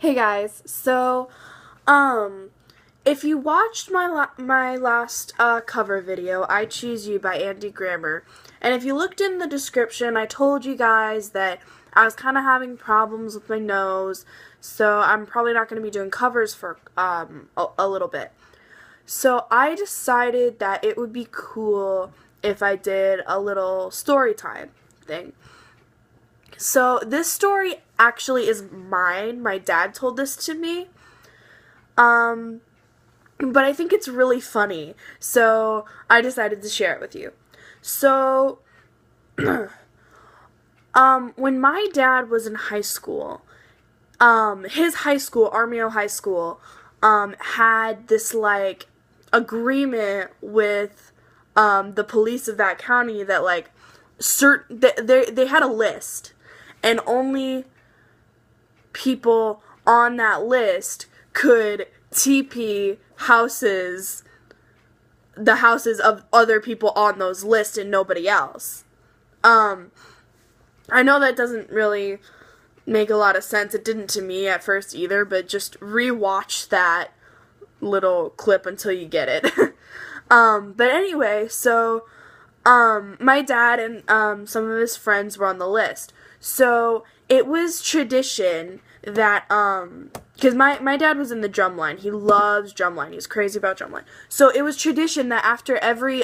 Hey guys, um, if you watched my last cover video, I Choose You by Andy Grammer, and if you looked in the description, I told you guys that I was kind of having problems with my nose, so I'm probably not going to be doing covers for a little bit. So I decided that it would be cool if I did a little story time thing. So this story actually is mine. My dad told this to me. Um, but I think it's really funny. So I decided to share it with you. So when my dad was in high school, his high school, Armio High School, had this like agreement with the police of that county that like they had a list, and only people on that list could TP the houses of other people on those lists and nobody else. I know that doesn't really make a lot of sense. It didn't to me at first either, but just rewatch that little clip until you get it. But anyway, so my dad and some of his friends were on the list. So it was tradition that because my dad was in the drumline. He loves drumline. He's crazy about drumline. So it was tradition that after every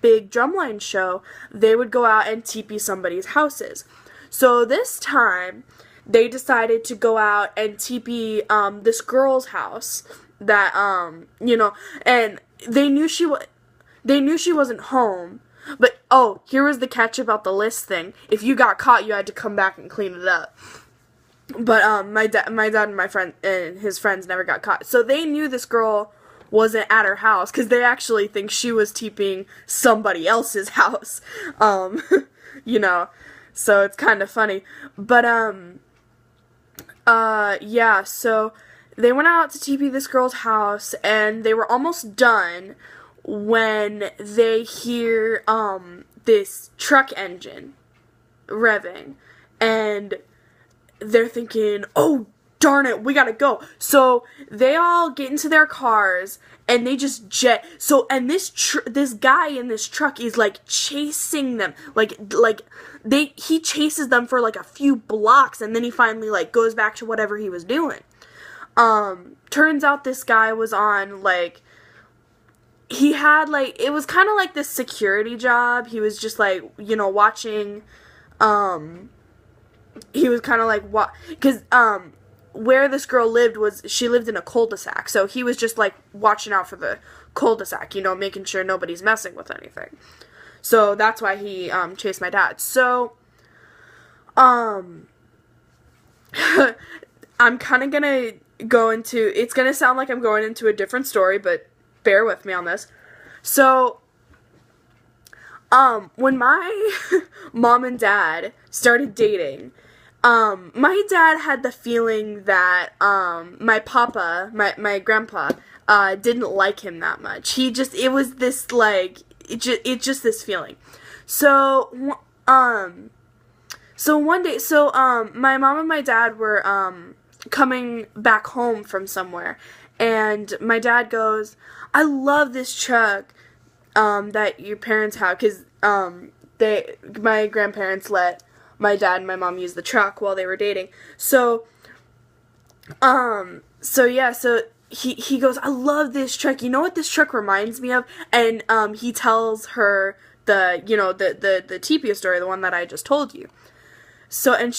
big drumline show, they would go out and teepee somebody's houses. So this time, they decided to go out and teepee this girl's house that and they knew she wasn't home. But oh, here was the catch about the list thing. If you got caught, you had to come back and clean it up. But my dad and my friend and his friends never got caught. So they knew this girl wasn't at her house because they actually think she was teepeeing somebody else's house. you know. So it's kind of funny. But yeah, so they went out to TP this girl's house, and they were almost done when they hear this truck engine revving, and they're thinking, oh darn it, we gotta go. So they all get into their cars and they just jet. So and this guy in this truck is like chasing them, he chases them for like a few blocks, and then he finally like goes back to whatever he was doing. Turns out this guy was on like, he had like, it was kind of like this security job. He was just like, watching, he was kind of like, what, because, where this girl lived she lived in a cul-de-sac, so he was just like watching out for the cul-de-sac, making sure nobody's messing with anything. So that's why he, chased my dad. So, I'm kind of gonna go into, it's gonna sound like I'm going into a different story, but bear with me on this. So, when my mom and dad started dating, my dad had the feeling that, my papa, my grandpa, didn't like him that much. It was this, like, it's just this feeling. So, one day, my mom and my dad were, coming back home from somewhere, and my dad goes, I love this truck, that your parents have, because, my grandparents let my dad and my mom use the truck while they were dating. So he goes, I love this truck. You know what this truck reminds me of? And, he tells her the Tepia story, the one that I just told you. So, and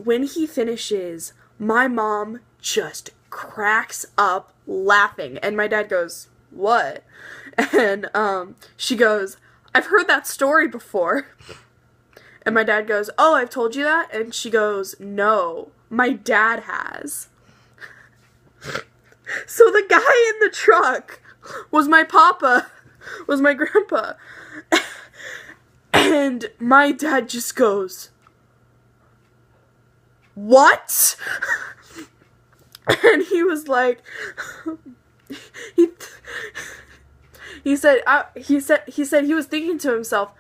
when he finishes, my mom just cracks up laughing, and my dad goes, what? And, she goes, I've heard that story before. And my dad goes, oh, I've told you that? And she goes, no, my dad has. So the guy in the truck was my papa, was my grandpa. And my dad just goes, what? And he was like, he said he was thinking to himself,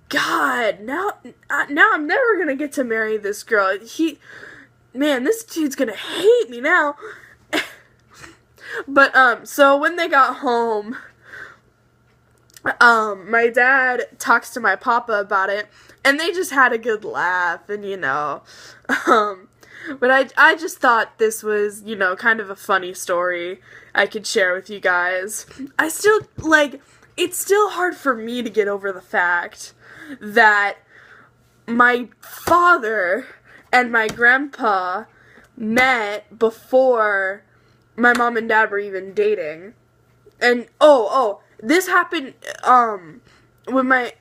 God, now I'm never gonna get to marry this girl. man, this dude's gonna hate me now. But so when they got home, my dad talks to my papa about it, and they just had a good laugh, and um, but I just thought this was, kind of a funny story I could share with you guys. I still, it's still hard for me to get over the fact that my father and my grandpa met before my mom and dad were even dating. And this happened when my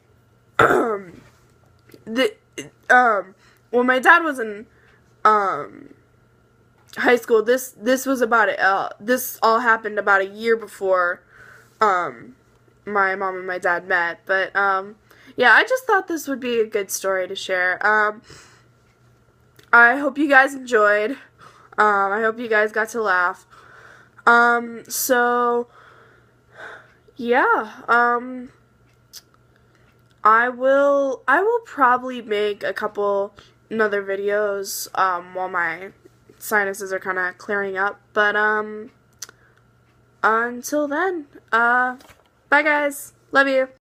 the when my dad was in high school. This was about this all happened about a year before my mom and my dad met. But yeah, I just thought this would be a good story to share. I hope you guys enjoyed. I hope you guys got to laugh. So yeah, I will probably make a couple another videos while my sinuses are kind of clearing up. But until then, bye guys. Love you.